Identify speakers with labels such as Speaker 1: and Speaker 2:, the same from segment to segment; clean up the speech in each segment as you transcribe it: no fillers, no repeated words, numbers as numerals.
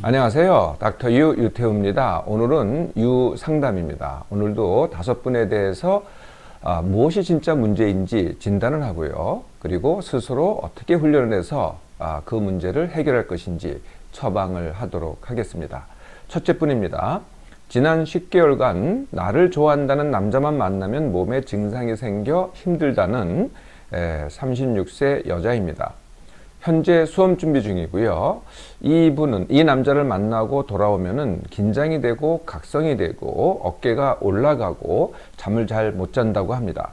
Speaker 1: 안녕하세요. 닥터 유 유태우입니다. 오늘은 유 상담입니다. 오늘도 5분에 대해서 무엇이 진짜 문제인지 진단을 하고요. 그리고 스스로 어떻게 훈련을 해서 그 문제를 해결할 것인지 처방을 하도록 하겠습니다. 첫째 분입니다. 지난 10개월간 나를 좋아한다는 남자만 만나면 몸에 증상이 생겨 힘들다는 36세 여자입니다. 현재 수험 준비 중이고요. 이 남자를 만나고 돌아오면은 긴장이 되고 각성이 되고 어깨가 올라가고 잠을 잘 못 잔다고 합니다.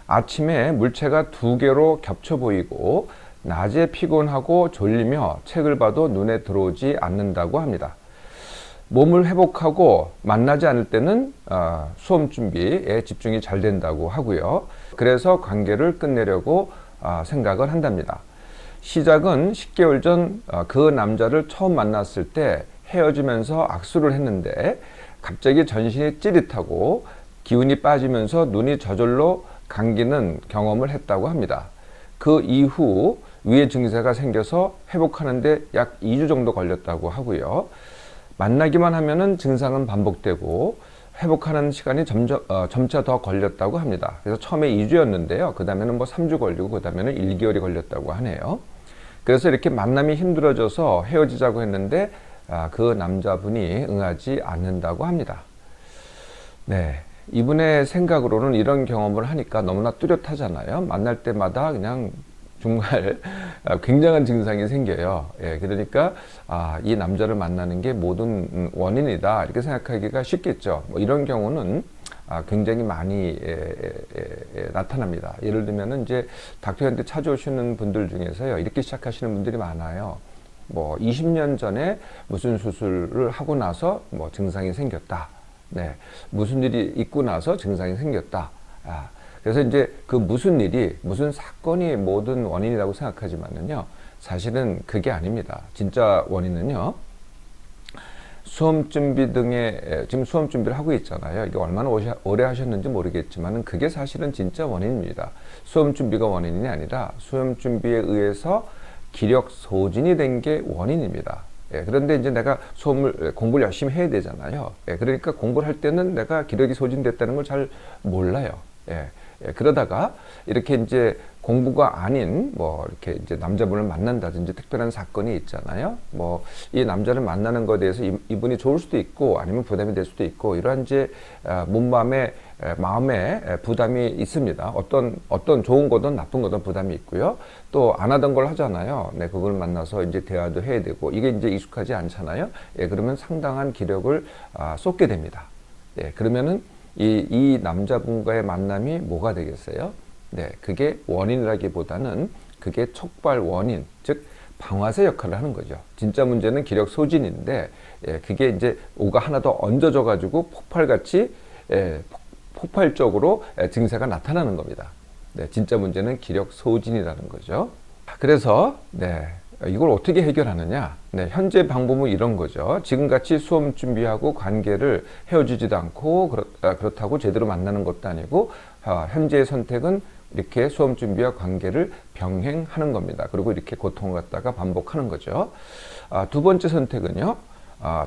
Speaker 1: 아침에 물체가 2개로 겹쳐 보이고 낮에 피곤하고 졸리며 책을 봐도 눈에 들어오지 않는다고 합니다. 몸을 회복하고 만나지 않을 때는 수험 준비에 집중이 잘 된다고 하고요. 그래서 관계를 끝내려고 생각을 한답니다. 시작은 10개월 전 그 남자를 처음 만났을 때 헤어지면서 악수를 했는데 갑자기 전신이 찌릿하고 기운이 빠지면서 눈이 저절로 감기는 경험을 했다고 합니다. 그 이후 위의 증세가 생겨서 회복하는데 약 2주 정도 걸렸다고 하고요. 만나기만 하면은 증상은 반복되고 회복하는 시간이 점차 더 걸렸다고 합니다. 그래서 처음에 2주였는데요. 그 다음에는 3주 걸리고 그 다음에는 1개월이 걸렸다고 하네요. 그래서 이렇게 만남이 힘들어져서 헤어지자고 했는데 그 남자분이 응하지 않는다고 합니다. 네, 이분의 생각으로는 이런 경험을 하니까 너무나 뚜렷하잖아요. 만날 때마다 그냥 정말 굉장한 증상이 생겨요. 예, 그러니까 이 남자를 만나는 게 모든 원인이다 이렇게 생각하기가 쉽겠죠. 이런 경우는 굉장히 많이 나타납니다. 예를 들면은 이제 닥터한테 찾아오시는 분들 중에서요, 이렇게 시작하시는 분들이 많아요. 20년 전에 무슨 수술을 하고 나서 증상이 생겼다. 네, 무슨 일이 있고 나서 증상이 생겼다. 그래서 이제 그 무슨 일이, 무슨 사건이 모든 원인이라고 생각하지만은요, 사실은 그게 아닙니다. 진짜 원인은요, 수험 준비 등의, 지금 수험 준비를 하고 있잖아요. 이게 얼마나 오래 하셨는지 모르겠지만 그게 사실은 진짜 원인입니다. 수험 준비가 원인이 아니라 수험 준비에 의해서 기력 소진이 된 게 원인입니다. 그런데 이제 내가 공부를 열심히 해야 되잖아요. 그러니까 공부를 할 때는 내가 기력이 소진됐다는 걸 잘 몰라요. 그러다가 이렇게 이제 공부가 아닌 이렇게 이제 남자분을 만난다든지 특별한 사건이 있잖아요. 이 남자를 만나는 것에 대해서 이분이 좋을 수도 있고 아니면 부담이 될 수도 있고 이러한 이제 마음에 부담이 있습니다. 어떤 좋은 거든 나쁜 거든 부담이 있고요. 또 안 하던 걸 하잖아요. 네, 그걸 만나서 이제 대화도 해야 되고 이게 이제 익숙하지 않잖아요. 그러면 상당한 기력을 쏟게 됩니다. 그러면은 이 남자분과의 만남이 뭐가 되겠어요? 네, 그게 원인이라기보다는 그게 촉발 원인, 즉 방아쇠 역할을 하는 거죠. 진짜 문제는 기력 소진인데 그게 이제 뭐가 하나 더 얹어져 가지고 폭발같이 폭발적으로 증세가 나타나는 겁니다. 네, 진짜 문제는 기력 소진이라는 거죠. 그래서 이걸 어떻게 해결하느냐? 네, 현재 방법은 이런 거죠. 지금같이 수험 준비하고 관계를 헤어지지도 않고 그렇다고 제대로 만나는 것도 아니고 현재의 선택은 이렇게 수험 준비와 관계를 병행하는 겁니다. 그리고 이렇게 고통을 갖다가 반복하는 거죠. 두 번째 선택은요.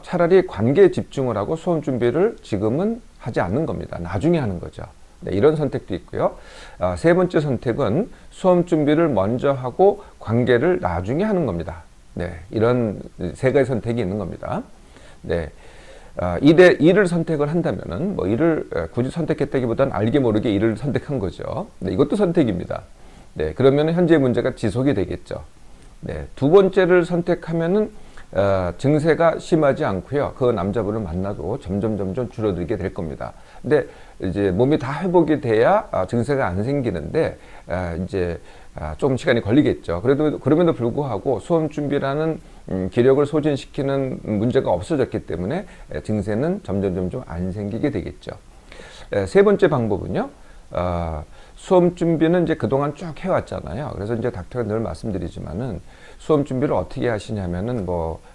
Speaker 1: 차라리 관계에 집중을 하고 수험 준비를 지금은 하지 않는 겁니다. 나중에 하는 거죠. 네, 이런 선택도 있고요. 세 번째 선택은 수험 준비를 먼저 하고 관계를 나중에 하는 겁니다. 네, 이런 세 가지 선택이 있는 겁니다. 네, 이를 선택을 한다면은 이를 굳이 선택했다기보다는 알게 모르게 이를 선택한 거죠. 네, 이것도 선택입니다. 네, 그러면은 현재 문제가 지속이 되겠죠. 네, 두 번째를 선택하면은 증세가 심하지 않고요. 그 남자분을 만나도 점점 줄어들게 될 겁니다. 근데 이제 몸이 다 회복이 돼야 증세가 안 생기는데 이제 조금 시간이 걸리겠죠. 그럼에도 불구하고 수험 준비라는 기력을 소진시키는 문제가 없어졌기 때문에 증세는 점점 안 생기게 되겠죠. 세 번째 방법은요. 수험 준비는 이제 그동안 쭉 해왔잖아요. 그래서 이제 닥터가 늘 말씀드리지만은 수험 준비를 어떻게 하시냐면은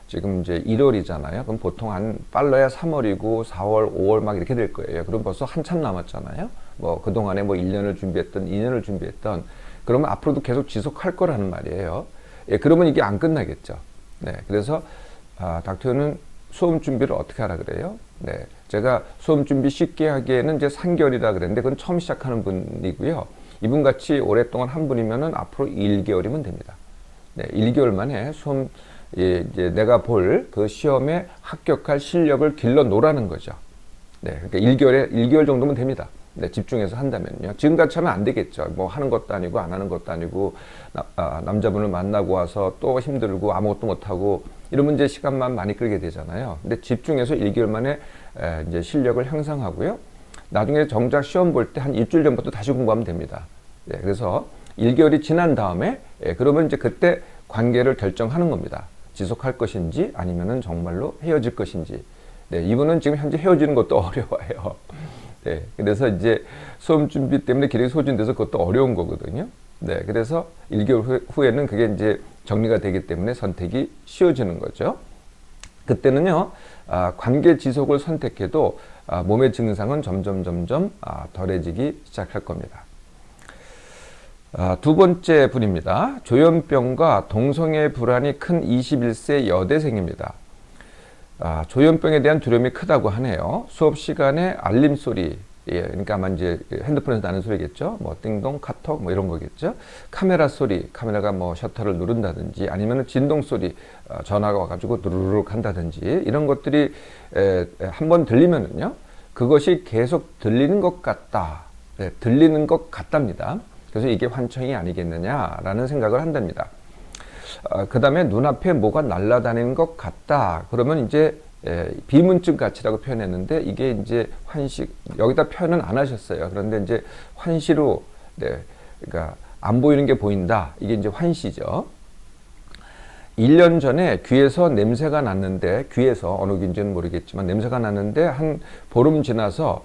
Speaker 1: 지금 이제 1월이잖아요. 그럼 보통 빨라야 3월이고 4월, 5월 막 이렇게 될 거예요. 그럼 벌써 한참 남았잖아요. 그동안에 1년을 준비했던, 2년을 준비했던, 그러면 앞으로도 계속 지속할 거라는 말이에요. 그러면 이게 안 끝나겠죠. 네. 그래서 닥터는 수험 준비를 어떻게 하라 그래요? 네, 제가 수험 준비 쉽게 하기에는 이제 3개월이라 그랬는데 그건 처음 시작하는 분이고요. 이분 같이 오랫동안 한 분이면은 앞으로 1개월이면 됩니다. 네, 1개월 만에 수험 이제 내가 볼 그 시험에 합격할 실력을 길러 놓으라는 거죠. 네, 그러니까 1개월 정도면 됩니다. 네, 집중해서 한다면요. 지금같이 하면 안 되겠죠. 뭐 하는 것도 아니고 안 하는 것도 아니고 남자분을 만나고 와서 또 힘들고 아무것도 못하고 이러면 이제 시간만 많이 끌게 되잖아요. 근데 집중해서 1개월 만에 이제 실력을 향상하고요. 나중에 정작 시험 볼 때 한 일주일 전부터 다시 공부하면 됩니다. 네, 그래서 1개월이 지난 다음에 그러면 이제 그때 관계를 결정하는 겁니다. 지속할 것인지 아니면은 정말로 헤어질 것인지. 네, 이분은 지금 현재 헤어지는 것도 어려워요. 네, 그래서 이제 수험 준비 때문에 기력이 소진돼서 그것도 어려운 거거든요. 네, 그래서 1개월 후에는 그게 이제 정리가 되기 때문에 선택이 쉬워지는 거죠. 그때는요, 관계 지속을 선택해도 몸의 증상은 점점 덜해지기 시작할 겁니다. 두 번째 분입니다. 조현병과 동성애 불안이 큰 21세 여대생입니다. 조현병에 대한 두려움이 크다고 하네요. 수업 시간에 알림 소리, 그러니까 아마 이제 핸드폰에서 나는 소리겠죠. 뭐 띵동, 카톡 뭐 이런 거겠죠. 카메라 소리, 카메라가 뭐 셔터를 누른다든지 아니면 진동 소리, 전화가 와가지고 누르륵 한다든지 이런 것들이 한번 들리면은요, 그것이 계속 들리는 것 같다, 들리는 것 같답니다. 그래서 이게 환청이 아니겠느냐라는 생각을 한답니다. 그 다음에 눈앞에 뭐가 날아다니는 것 같다. 그러면 이제 비문증 가치라고 표현했는데 이게 이제 환시, 여기다 표현은 안 하셨어요. 그런데 이제 환시로, 네, 그러니까 안 보이는 게 보인다. 이게 이제 환시죠. 1년 전에 귀에서 냄새가 났는데, 귀에서 어느 귀인지는 모르겠지만 냄새가 났는데 한 보름 지나서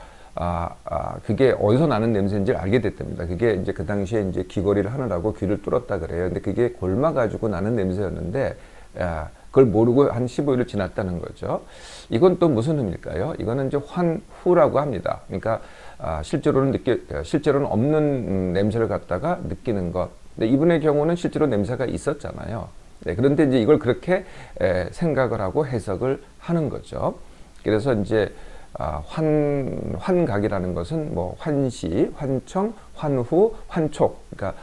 Speaker 1: 그게 어디서 나는 냄새인지를 알게 됐답니다. 그게 이제 그 당시에 이제 귀걸이를 하느라고 귀를 뚫었다 그래요. 근데 그게 골마가지고 나는 냄새였는데, 그걸 모르고 한 15일을 지났다는 거죠. 이건 또 무슨 의미일까요? 이거는 이제 환후라고 합니다. 그러니까, 실제로는 없는 냄새를 갖다가 느끼는 것. 근데 이분의 경우는 실제로 냄새가 있었잖아요. 네, 그런데 이제 이걸 그렇게 생각을 하고 해석을 하는 거죠. 그래서 이제 환각이라는 것은 뭐 환시, 환청, 환후, 환촉. 그러니까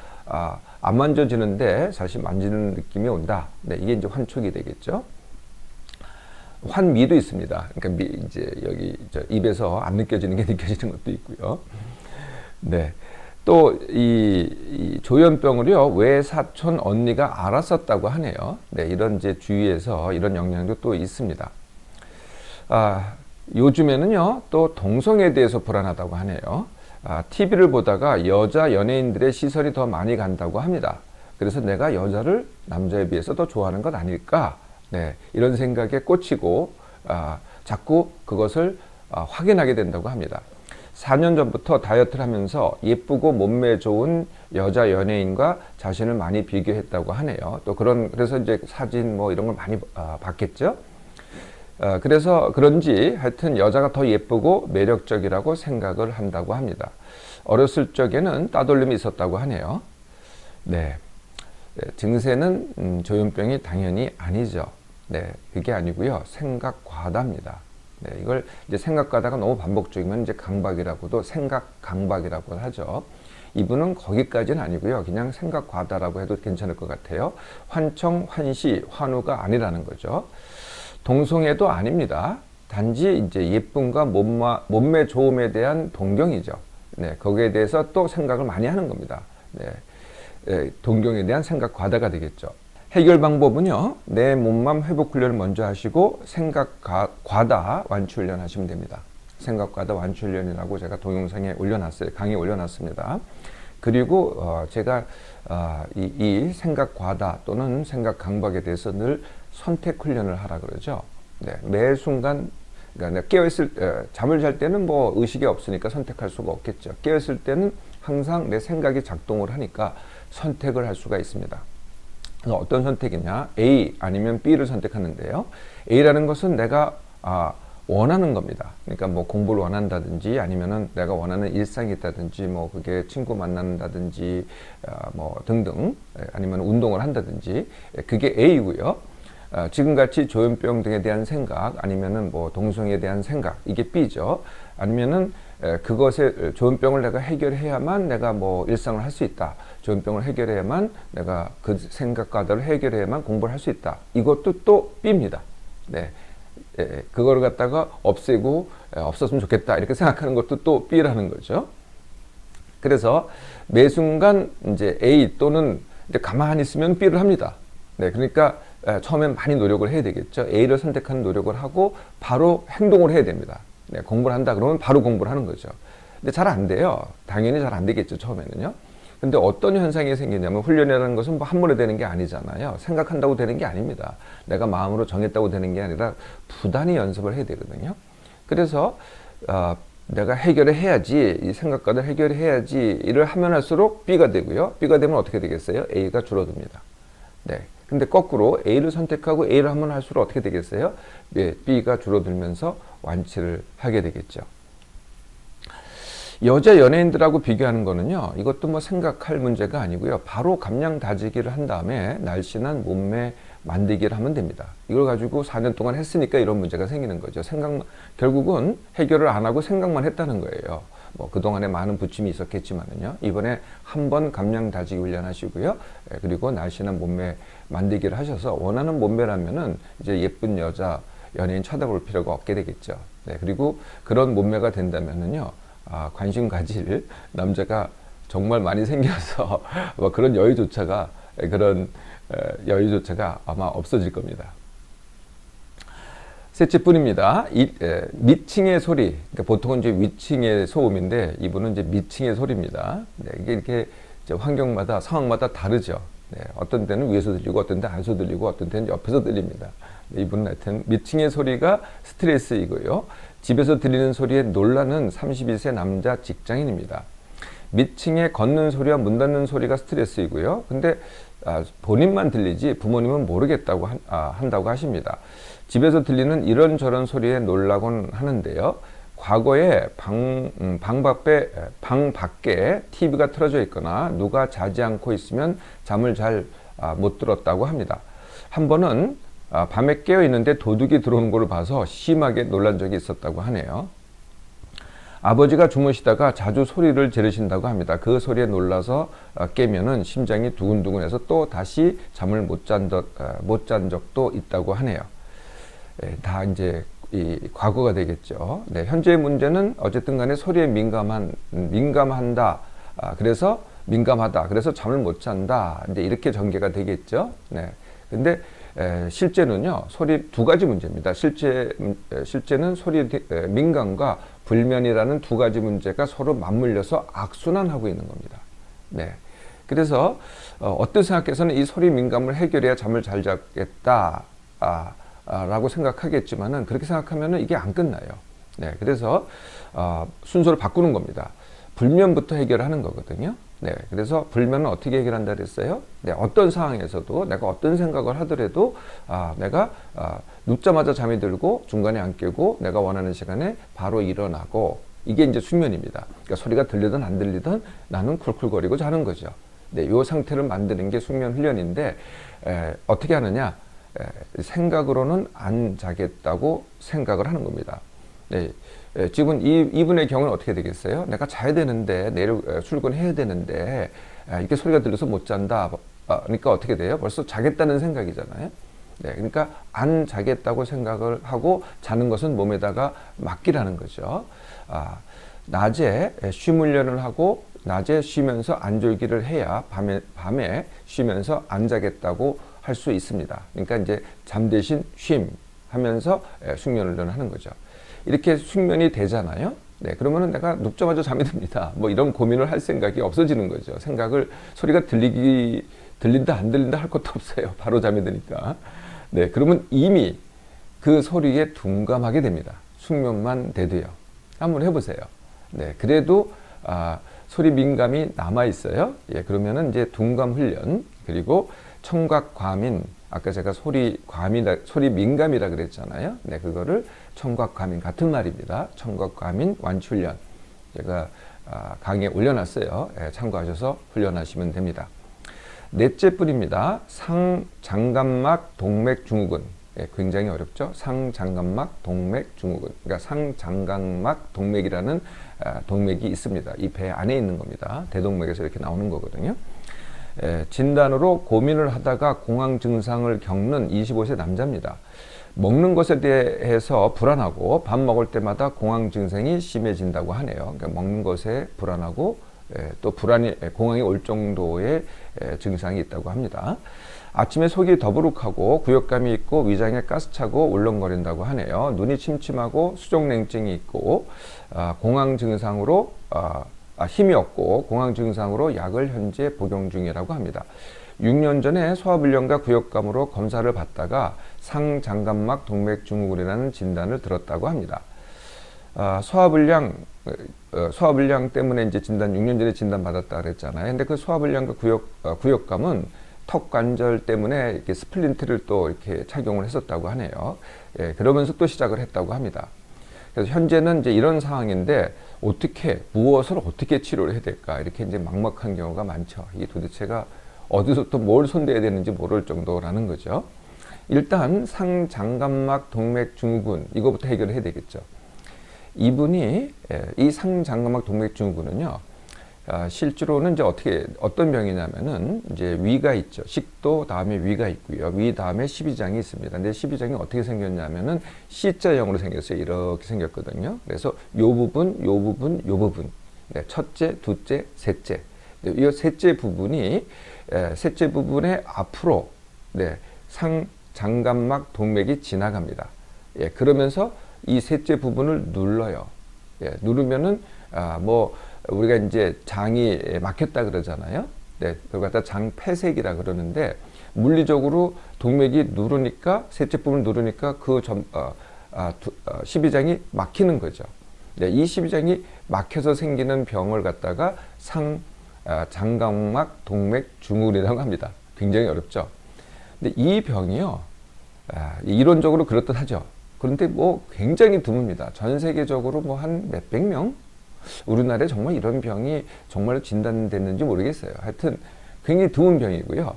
Speaker 1: 안 만져지는데 사실 만지는 느낌이 온다. 네, 이게 이제 환촉이 되겠죠. 환미도 있습니다. 그러니까 이제 여기 입에서 안 느껴지는 게 느껴지는 것도 있고요. 네. 또 이 조현병을요, 외사촌 언니가 알았었다고 하네요. 네, 이런 이제 주위에서 이런 영향도 또 있습니다. 요즘에는요, 또 동성애에 대해서 불안하다고 하네요. TV를 보다가 여자 연예인들의 시선이 더 많이 간다고 합니다. 그래서 내가 여자를 남자에 비해서 더 좋아하는 것 아닐까? 네, 이런 생각에 꽂히고 자꾸 그것을 확인하게 된다고 합니다. 4년 전부터 다이어트를 하면서 예쁘고 몸매 좋은 여자 연예인과 자신을 많이 비교했다고 하네요. 또 그래서 이제 사진 뭐 이런 걸 많이 봤겠죠? 그래서 그런지 하여튼 여자가 더 예쁘고 매력적이라고 생각을 한다고 합니다. 어렸을 적에는 따돌림이 있었다고 하네요. 네. 증세는 조현병이 당연히 아니죠. 네, 그게 아니고요. 생각 과다입니다. 네, 이걸 이제 생각 과다가 너무 반복적이면 이제 강박이라고도 생각 강박이라고 하죠. 이분은 거기까지는 아니고요. 그냥 생각 과다라고 해도 괜찮을 것 같아요. 환청, 환시, 환우가 아니라는 거죠. 동성애도 아닙니다. 단지 이제 예쁨과 몸매 좋음에 대한 동경이죠. 네, 거기에 대해서 또 생각을 많이 하는 겁니다. 네, 동경에 대한 생각 과다가 되겠죠. 해결 방법은요, 내 몸만 회복 훈련을 먼저 하시고 생각 과다 완치 훈련 하시면 됩니다. 생각 과다 완치 훈련이라고 제가 동영상에 올려놨어요. 강의에 올려놨습니다. 그리고 제가 이 생각 과다 또는 생각 강박에 대해서 늘 선택 훈련을 하라 그러죠. 네, 매 순간, 그러니까 잠을 잘 때는 뭐 의식이 없으니까 선택할 수가 없겠죠. 깨어있을 때는 항상 내 생각이 작동을 하니까 선택을 할 수가 있습니다. 어떤 선택이냐? A 아니면 B를 선택하는데요. A라는 것은 내가 원하는 겁니다. 그러니까 뭐 공부를 원한다든지 아니면은 내가 원하는 일상이 있다든지 뭐 그게 친구 만난다든지 뭐 등등 아니면 운동을 한다든지 그게 A고요. 지금같이 조현병 등에 대한 생각, 아니면은 뭐 동성애에 대한 생각, 이게 B죠. 아니면은 그것에 조현병을 내가 해결해야만 내가 뭐 일상을 할 수 있다. 조현병을 해결해야만 내가 그 생각과를 해결해야만 공부를 할 수 있다. 이것도 또 B입니다. 네. 그거를 갖다가 없애고 없었으면 좋겠다. 이렇게 생각하는 것도 또 B라는 거죠. 그래서 매 순간 이제 A 또는 이제 가만히 있으면 B를 합니다. 네. 그러니까 처음엔 많이 노력을 해야 되겠죠. A를 선택하는 노력을 하고 바로 행동을 해야 됩니다. 네, 공부를 한다 그러면 바로 공부를 하는 거죠. 근데 잘 안 돼요. 당연히 잘 안 되겠죠, 처음에는요. 근데 어떤 현상이 생기냐면 훈련이라는 것은 뭐 한 번에 되는 게 아니잖아요. 생각한다고 되는 게 아닙니다. 내가 마음으로 정했다고 되는 게 아니라 부단히 연습을 해야 되거든요. 그래서 내가 해결을 해야지, 이 생각과도 해결을 해야지 이를 하면 할수록 B가 되고요. B가 되면 어떻게 되겠어요? A가 줄어듭니다. 네. 근데 거꾸로 A를 선택하고 A를 하면 할수록 어떻게 되겠어요? 네, B가 줄어들면서 완치를 하게 되겠죠. 여자 연예인들하고 비교하는 거는요, 이것도 뭐 생각할 문제가 아니고요. 바로 감량 다지기를 한 다음에 날씬한 몸매 만들기를 하면 됩니다. 이걸 가지고 4년 동안 했으니까 이런 문제가 생기는 거죠. 결국은 해결을 안 하고 생각만 했다는 거예요. 뭐 그동안에 많은 부침이 있었겠지만은요. 이번에 한번 감량 다지기 훈련하시고요. 그리고 날씬한 몸매 만들기를 하셔서 원하는 몸매라면은 이제 예쁜 여자 연예인 쳐다볼 필요가 없게 되겠죠. 네, 그리고 그런 몸매가 된다면은요. 관심 가질 남자가 정말 많이 생겨서 뭐 그런 여유조차가 아마 없어질 겁니다. 셋째뿐입니다. 미칭의 소리. 그러니까 보통은 이제 위층의 소음인데 이분은 이제 미칭의 소리입니다. 네, 이게 이렇게 이제 환경마다 상황마다 다르죠. 네, 어떤 때는 위에서 들리고 어떤 때는 안에서 들리고 어떤 때는 옆에서 들립니다. 네, 이분은 하여튼 미칭의 소리가 스트레스이고요. 집에서 들리는 소리에 놀라는 32세 남자 직장인입니다. 미칭에 걷는 소리와 문 닫는 소리가 스트레스이고요. 근데 본인만 들리지 부모님은 모르겠다고 한다고 하십니다. 집에서 들리는 이런저런 소리에 놀라곤 하는데요. 과거에 방 밖에 TV가 틀어져 있거나 누가 자지 않고 있으면 잠을 잘 못 들었다고 합니다. 한 번은 밤에 깨어 있는데 도둑이 들어오는 걸 봐서 심하게 놀란 적이 있었다고 하네요. 아버지가 주무시다가 자주 소리를 지르신다고 합니다. 그 소리에 놀라서 깨면은 심장이 두근두근해서 또 다시 잠을 못 잔 적도 있다고 하네요. 다 이제 과거가 되겠죠. 네, 현재의 문제는 어쨌든 간에 소리에 민감하다. 그래서 잠을 못 잔다. 이제 이렇게 전개가 되겠죠. 네. 근데 실제는요, 소리 두 가지 문제입니다. 실제는 소리 민감과 불면이라는 두 가지 문제가 서로 맞물려서 악순환하고 있는 겁니다. 네. 그래서 어떤 생각에서는 이 소리 민감을 해결해야 잠을 잘 자겠다. 라고 생각하겠지만은 그렇게 생각하면은 이게 안 끝나요. 네. 그래서 순서를 바꾸는 겁니다. 불면부터 해결하는 거거든요. 네, 그래서 불면은 어떻게 해결한다 그랬어요? 네, 어떤 상황에서도 내가 어떤 생각을 하더라도 내가 눕자마자 잠이 들고 중간에 안 깨고 내가 원하는 시간에 바로 일어나고, 이게 이제 숙면입니다. 그러니까 소리가 들리든 안 들리든 나는 쿨쿨거리고 자는 거죠. 네, 이 상태를 만드는 게 숙면 훈련인데 어떻게 하느냐? 생각으로는 안 자겠다고 생각을 하는 겁니다. 네. 지금 이분의 경우는 어떻게 되겠어요? 내가 자야 되는데, 내일 출근해야 되는데, 이렇게 소리가 들려서 못 잔다. 그러니까 어떻게 돼요? 벌써 자겠다는 생각이잖아요. 네, 그러니까 안 자겠다고 생각을 하고 자는 것은 몸에다가 맡기라는 거죠. 낮에 쉼 훈련을 하고 낮에 쉬면서 안 졸기를 해야 밤에 쉬면서 안 자겠다고 할 수 있습니다. 그러니까 이제 잠 대신 쉼 하면서 숙면 훈련을 하는 거죠. 이렇게 숙면이 되잖아요. 네, 그러면은 내가 눕자마자 잠이 듭니다. 뭐 이런 고민을 할 생각이 없어지는 거죠. 소리가 들린다, 안 들린다 할 것도 없어요. 바로 잠이 드니까. 네, 그러면 이미 그 소리에 둔감하게 됩니다. 숙면만 돼도요. 한번 해보세요. 네, 그래도, 소리 민감이 남아있어요. 예, 그러면은 이제 둔감 훈련, 그리고 청각 과민, 아까 제가 소리 민감이라 그랬잖아요. 네, 그거를 청각 과민 같은 말입니다. 청각 과민 완치 훈련. 제가 강의에 올려놨어요. 예, 참고하셔서 훈련하시면 됩니다. 넷째 뿐입니다. 상장갑막 동맥 증후군. 예, 굉장히 어렵죠. 상장갑막 동맥 증후군. 그러니까 상장갑막 동맥이라는 동맥이 있습니다. 이 배 안에 있는 겁니다. 대동맥에서 이렇게 나오는 거거든요. 예, 진단으로 고민을 하다가 공황 증상을 겪는 25세 남자입니다. 먹는 것에 대해서 불안하고 밥 먹을 때마다 공황 증상이 심해진다고 하네요. 그러니까 먹는 것에 불안하고 또 공황이 올 정도의 증상이 있다고 합니다. 아침에 속이 더부룩하고 구역감이 있고 위장에 가스차고 울렁거린다고 하네요. 눈이 침침하고 수족냉증이 있고 공황 증상으로 힘이 없고 공황 증상으로 약을 현재 복용 중이라고 합니다. 6년 전에 소화불량과 구역감으로 검사를 받다가 상장갑막 동맥 증후군이라는 진단을 들었다고 합니다. 소화불량 때문에 이제 6년 전에 진단 받았다 그랬잖아요. 근데 그 소화불량과 구역감은 턱 관절 때문에 이렇게 스플린트를 또 이렇게 착용을 했었다고 하네요. 예, 그러면서 또 시작을 했다고 합니다. 그래서 현재는 이제 이런 상황인데 무엇을 어떻게 치료를 해야 될까 이렇게 이제 막막한 경우가 많죠. 이게 도대체가 어디서부터 뭘 손대야 되는지 모를 정도라는 거죠. 일단 상장갑막 동맥 증후군 이거부터 해결을 해야 되겠죠. 이분이 이 상장갑막 동맥 증후군은요. 실제로는 이제 어떤 병이냐면은 이제 위가 있죠. 식도 다음에 위가 있고요. 위 다음에 십이장이 있습니다. 근데 십이장이 어떻게 생겼냐면은 C자형으로 생겼어요. 이렇게 생겼거든요. 그래서 요 부분. 네, 첫째, 둘째, 셋째. 이 셋째 부분이 셋째 부분의 앞으로 네, 상장갑막 동맥이 지나갑니다. 예, 그러면서 이 셋째 부분을 눌러요. 예, 누르면은 우리가 이제 장이 막혔다 그러잖아요. 네, 그걸 갖다 장폐색이라 그러는데 물리적으로 동맥이 누르니까 셋째 부분을 누르니까 그 십이장이 막히는 거죠. 네, 이 십이장이 막혀서 생기는 병을 갖다가 장갑막 동맥 증후군이라고 합니다. 굉장히 어렵죠. 근데 이 병이요, 이론적으로 그렇듯하죠. 그런데 굉장히 드뭅니다. 전 세계적으로 한 몇백 명? 우리나라에 정말 이런 병이 정말 진단됐는지 모르겠어요. 하여튼 굉장히 드문 병이고요.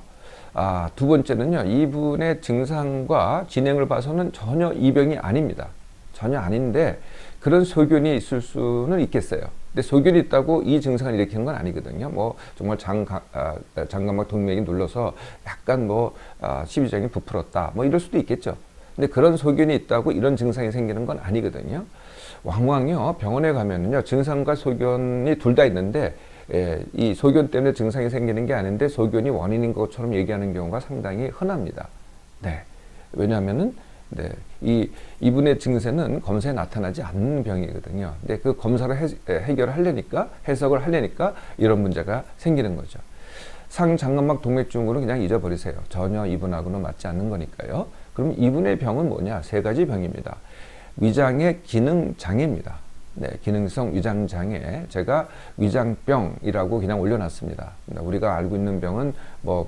Speaker 1: 두 번째는요, 이분의 증상과 진행을 봐서는 전혀 이 병이 아닙니다. 전혀 아닌데 그런 소견이 있을 수는 있겠어요. 근데 소견이 있다고 이 증상을 일으키는 건 아니거든요. 정말 장갑막 동맥이 눌러서 약간 십이장이 부풀었다. 이럴 수도 있겠죠. 근데 그런 소견이 있다고 이런 증상이 생기는 건 아니거든요. 왕왕요 병원에 가면은요 증상과 소견이 둘 다 있는데 이 소견 때문에 증상이 생기는 게 아닌데 소견이 원인인 것처럼 얘기하는 경우가 상당히 흔합니다. 네, 왜냐하면은 이분의 증세는 검사에 나타나지 않는 병이거든요. 근데 그 검사를 해석을 하려니까 이런 문제가 생기는 거죠. 상장갑막 동맥 증후군은 그냥 잊어버리세요. 전혀 이분하고는 맞지 않는 거니까요. 그럼 이분의 병은 뭐냐? 세 가지 병입니다. 위장의 기능장애입니다. 네, 기능성 위장장애. 제가 위장병이라고 그냥 올려놨습니다. 우리가 알고 있는 병은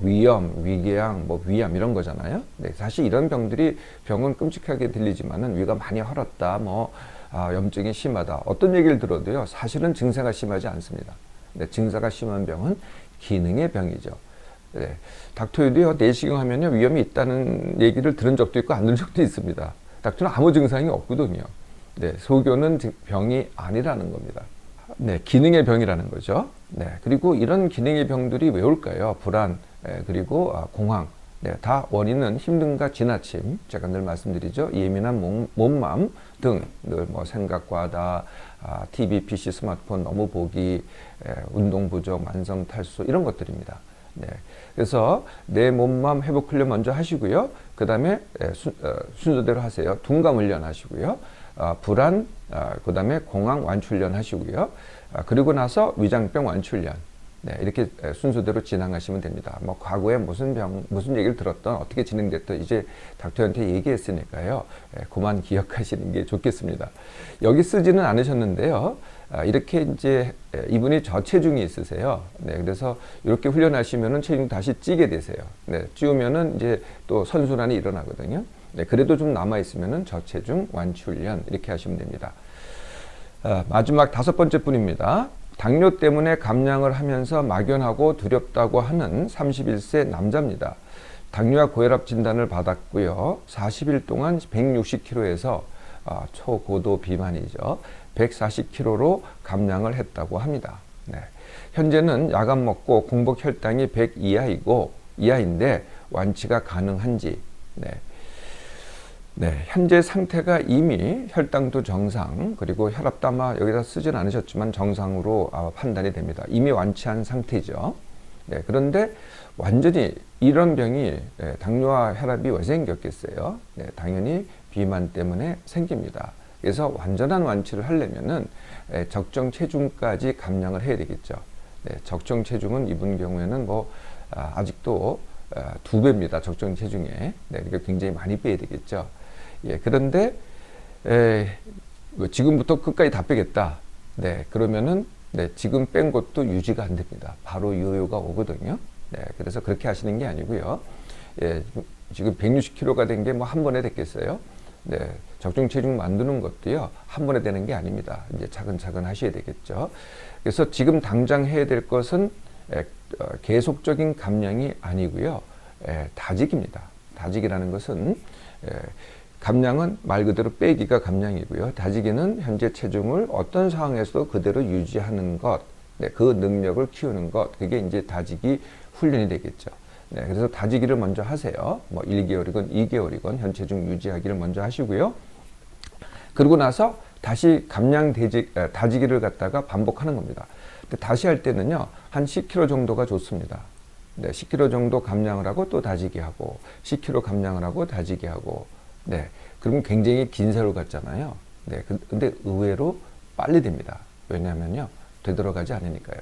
Speaker 1: 위염, 위궤양, 위암 이런 거잖아요. 네, 사실 이런 병은 끔찍하게 들리지만은 위가 많이 헐었다, 염증이 심하다. 어떤 얘기를 들어도요, 사실은 증세가 심하지 않습니다. 네, 증세가 심한 병은 기능의 병이죠. 네, 닥터에도요, 내시경 하면요, 위험이 있다는 얘기를 들은 적도 있고 안 들은 적도 있습니다. 닥터는 아무 증상이 없거든요. 네, 소견은 병이 아니라는 겁니다. 네, 기능의 병이라는 거죠. 네, 그리고 이런 기능의 병들이 왜 올까요? 불안, 그리고 공황. 네, 다 원인은 힘듦과 지나침. 제가 늘 말씀드리죠. 예민한 몸맘 등, 늘 생각 과다, TV, PC, 스마트폰 너무 보기, 운동 부족, 만성 탈수 이런 것들입니다. 네, 그래서 내 몸맘 회복 훈련 먼저 하시고요. 그 다음에 순서대로 하세요. 둔감 훈련 하시고요. 불안, 그 다음에 공황 완치 훈련 하시고요. 그리고 나서 위장병 완치 훈련. 네, 이렇게 순서대로 진행하시면 됩니다. 과거에 무슨 얘기를 들었던, 어떻게 진행됐던, 이제 닥터한테 얘기했으니까요. 그만 기억하시는 게 좋겠습니다. 여기 쓰지는 않으셨는데요. 이렇게 이제 이분이 저체중이 있으세요. 네, 그래서 이렇게 훈련하시면은 체중 다시 찌게 되세요. 네, 찌우면은 이제 또 선순환이 일어나거든요. 네, 그래도 좀 남아있으면은 저체중 완치 훈련 이렇게 하시면 됩니다. 마지막 5번째 분입니다. 당뇨 때문에 감량을 하면서 막연하고 두렵다고 하는 31세 남자입니다. 당뇨와 고혈압 진단을 받았고요. 40일 동안 160kg에서 초고도 비만이죠. 140kg로 감량을 했다고 합니다. 네. 현재는 약안 먹고 공복 혈당이 100 이하인데 완치가 가능한지. 네, 현재 상태가 이미 혈당도 정상, 그리고 혈압도 아마 여기다 쓰진 않으셨지만 정상으로 판단이 됩니다. 이미 완치한 상태죠. 네, 그런데 완전히 이런 병이 당뇨와 혈압이 왜 생겼겠어요? 네, 당연히 비만 때문에 생깁니다. 그래서 완전한 완치를 하려면은 적정 체중까지 감량을 해야 되겠죠. 네, 적정 체중은 이분 경우에는 아직도 2배입니다. 적정 체중에. 네, 그러니까 굉장히 많이 빼야 되겠죠. 예, 그런데 지금부터 끝까지 다 빼겠다. 네, 그러면은 지금 뺀 것도 유지가 안 됩니다. 바로 요요가 오거든요. 네, 그래서 그렇게 하시는 게 아니고요. 예, 지금 160kg가 된 게 한 번에 됐겠어요? 네, 적정 체중 만드는 것도요, 한 번에 되는 게 아닙니다. 이제 차근차근 하셔야 되겠죠. 그래서 지금 당장 해야 될 것은 계속적인 감량이 아니고요, 다지기입니다. 다지기라는 것은 감량은 말 그대로 빼기가 감량이고요. 다지기는 현재 체중을 어떤 상황에서도 그대로 유지하는 것, 그 능력을 키우는 것, 그게 이제 다지기 훈련이 되겠죠. 네, 그래서 다지기를 먼저 하세요. 1개월이건 2개월이건 현 체중 유지하기를 먼저 하시고요. 그러고 나서 다시 감량 다지기를 갖다가 반복하는 겁니다. 근데 다시 할 때는요, 한 10kg 정도가 좋습니다. 네, 10kg 정도 감량을 하고 또 다지기 하고, 10kg 감량을 하고 다지기 하고, 네, 그러면 굉장히 긴 세월 같잖아요. 네, 근데 의외로 빨리 됩니다. 왜냐하면요, 되돌아가지 않으니까요.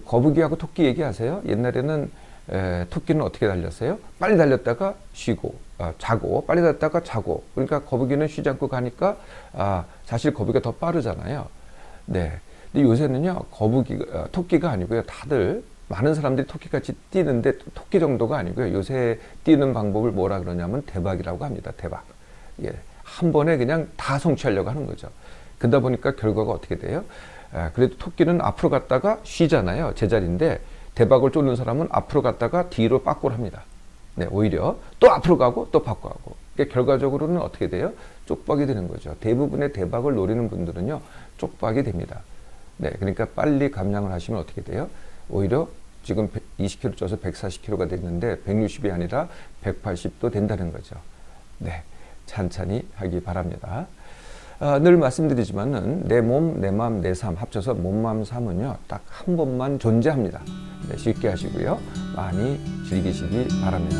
Speaker 1: 거북이하고 토끼 얘기하세요? 옛날에는 토끼는 어떻게 달렸어요? 빨리 달렸다가 쉬고, 자고, 빨리 달렸다가 자고. 그러니까 거북이는 쉬지 않고 가니까, 사실 거북이가 더 빠르잖아요. 네. 근데 요새는요, 토끼가 아니고요. 다들, 많은 사람들이 토끼같이 뛰는데, 토끼 정도가 아니고요. 요새 뛰는 방법을 뭐라 그러냐면 대박이라고 합니다. 대박. 예. 한 번에 그냥 다 성취하려고 하는 거죠. 그러다 보니까 결과가 어떻게 돼요? 그래도 토끼는 앞으로 갔다가 쉬잖아요. 제자리인데, 대박을 쫓는 사람은 앞으로 갔다가 뒤로 빠꾸를 합니다. 네, 오히려 또 앞으로 가고 또 바꿔가고. 그러니까 결과적으로는 어떻게 돼요? 쪽박이 되는 거죠. 대부분의 대박을 노리는 분들은요, 쪽박이 됩니다. 네, 그러니까 빨리 감량을 하시면 어떻게 돼요? 오히려 지금 20kg 쪄서 140kg가 됐는데 160이 아니라 180도 된다는 거죠. 네, 찬찬히 하기 바랍니다. 늘 말씀드리지만은 내 몸, 내 마음, 내 삶 합쳐서 몸, 마음, 삶은요, 딱 한 번만 존재합니다. 네, 쉽게 하시고요. 많이 즐기시기 바랍니다.